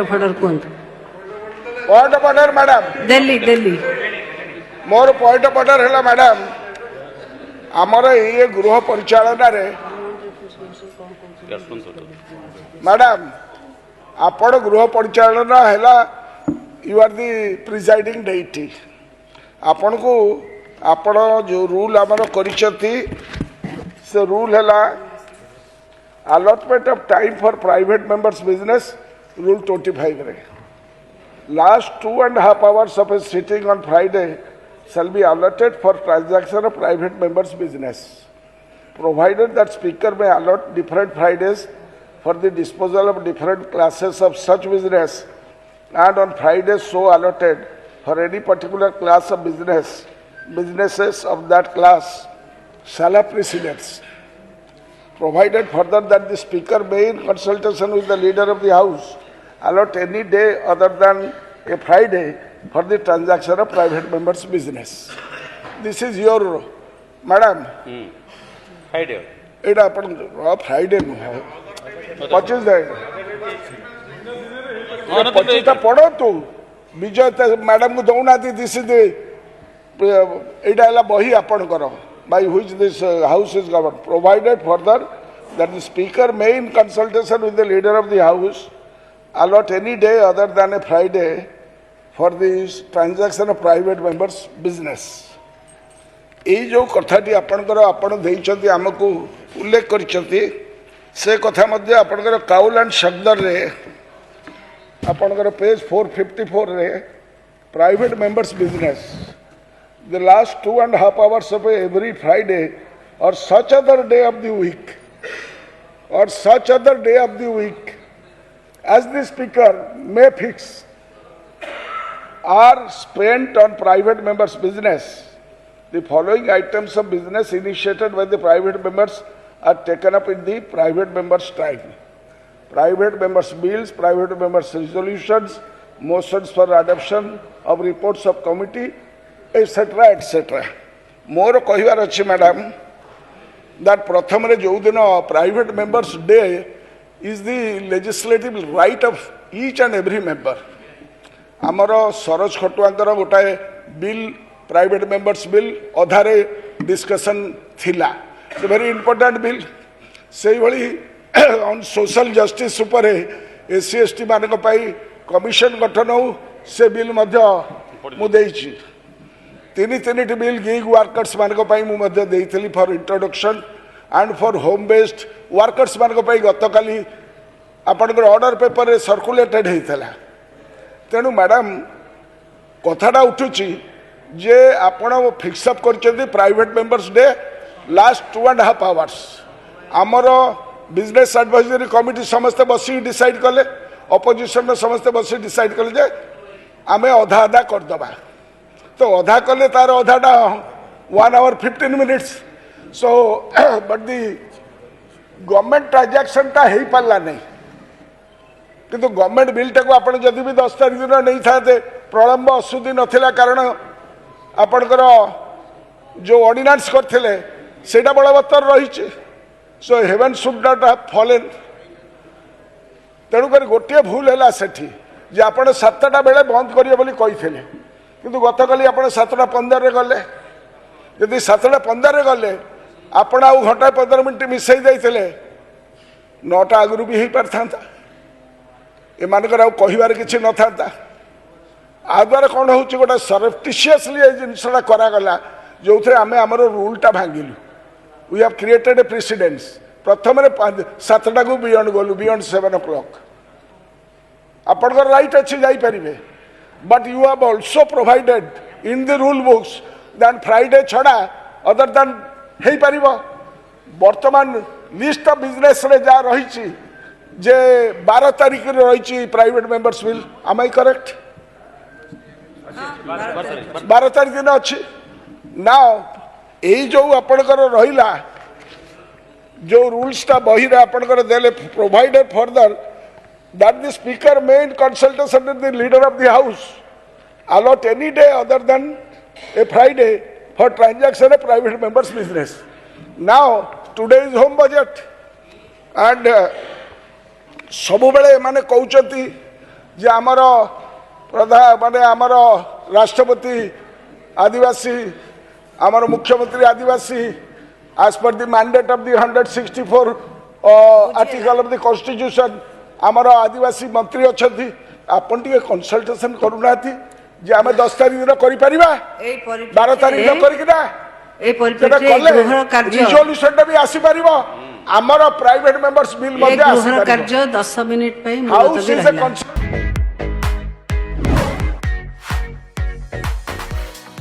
Order कौन point of order madam Delhi Delhi more point of order है madam आमर ये गृह परिचालना रे मैडम आपण गृह परिचालना है you are the presiding deity आपण को आपण जो रूल आमर करिसथि से रूल है allotment of time for private members business rule 25 रे last 2.5 hours of a sitting on Friday shall be allotted for transaction of private members business provided that speaker may allot different Fridays for the disposal of different classes of such business and on Fridays so allotted for any particular class of businesses of that class shall have precedence provided further that the speaker may in consultation with the leader of the house allot any day other than a Friday for the transaction of private members business. This is your madam. Friday. It happened Friday. What is that? पच्चीस पढ़ो तू विजय madam को दौना this is यहाँ बही आपण कर by which this house is governed provided further that the speaker may in consultation with the leader of the house allot any day other than a Friday for the transaction of private members business. ये जो कथाटी आपणकर आपण देइछथि हमकु उल्लेख करिछथि से कथा मध्ये आपणकर cowl and शब्दर रे आपणकर पेज 454 रे private members business the last 2.5 hours of every Friday or such other day of the week as the speaker may fix are spent on private members business. The following items of business initiated by the private members are taken up in the private members time. Private members bills, private members resolutions, motions for adoption of reports of committee, etc. etc. मोर कहबार अच्छी madam that प्रथम रे जो दिन private members day is the legislative right of each and every member आमर सरोज खटुआंकर गोटाए बिल प्राइवेट मेंबर्स बिल अधारे डिस्कशन थिला से वेरी इंपोर्टेंट बिल से भली ऑन सोशल जस्टिस उपर एससी एसटी मान कमिशन गठन हो से बिल मुझे तीन बिल गिग वर्कर्स मान for introduction and for home based workers मान गत काली आपंकर ऑर्डर पेपर रे सर्कुलेटेड होता तेणु मैडम कथाटा उठुची जे आपण फिक्सअप कर private members day last 2.5 hours आमर बिजनेस एडवाइजरी कमिटी समस्ते बस डिसाइड कले अपोजिशन समस्ते बस डिसाइड कले जे आमे अधा अधा करदबा तो अधा कले तार अधाटा 1 hour 15 minutes so but the government transaction टा हो पारा नहीं किंतु गवर्नमेंट बिल टाक आपण जदि भी 10 तारीख दिन नहीं था प्रलंब असुदी नथिला कारण आपणकर जो ऑर्डिनेंस करथिले सेटा बलवत्तर रही so heaven should not have fallen तेणुक गोटे भूल है सेठी जे आपण 7टा बेले बंद करिए बोली कहिथिले किंतु गतकाली आप 7:15 गले यदि 7:15 गले आपण आउ घंटा 15 मिनट मिसई जाइए 9टा आगु भी हो पार था एमानकर आउ कहिबार किछि न था आ द्वारा कौन हो गोटे सरप्टिशियसली ये जिनसा करागला जो थे आम आमर रूलटा भांगिलु we have created a precedence प्रथम 7टा को बियॉन्ड गलु बियॉन्ड 7 o'clock आपणकर राइट अच्छी जाइपारे but you have also provided in the rule books that Friday छड़ा other than हेई परिबो वर्तमान लिस्ट ऑफ बिजनेस रे जा रही जे 12 तारीख रे रही private members bill am I correct 12 तारीख दिन अच्छी नाउ एई जो आपनकर रहिला जो रूल्स ता बही रे आपनकर देले provided further that the speaker may in consultation with the leader of the house allot any day other than a Friday for transaction of private members business. Now today is home budget and सबुबले माने कहउचंती जे आमर प्रधान माने आमर राष्ट्रपति आदिवासी आमर मुख्यमंत्री आदिवासी as per the mandate of the 164 article of the constitution आमर आदिवासी मंत्री अच्छा आपन टी कंसल्टेशन करूना जे आम 10 तारीख दिन करि परिबा 12 तारीख दिन करिकिना रिजोल्यूशन भी आसी परिबो आमर प्राइवेट मेंबर्स बिल मध्ये आसी परिबो कार्य 10 मिनिट पे हाउस इज ए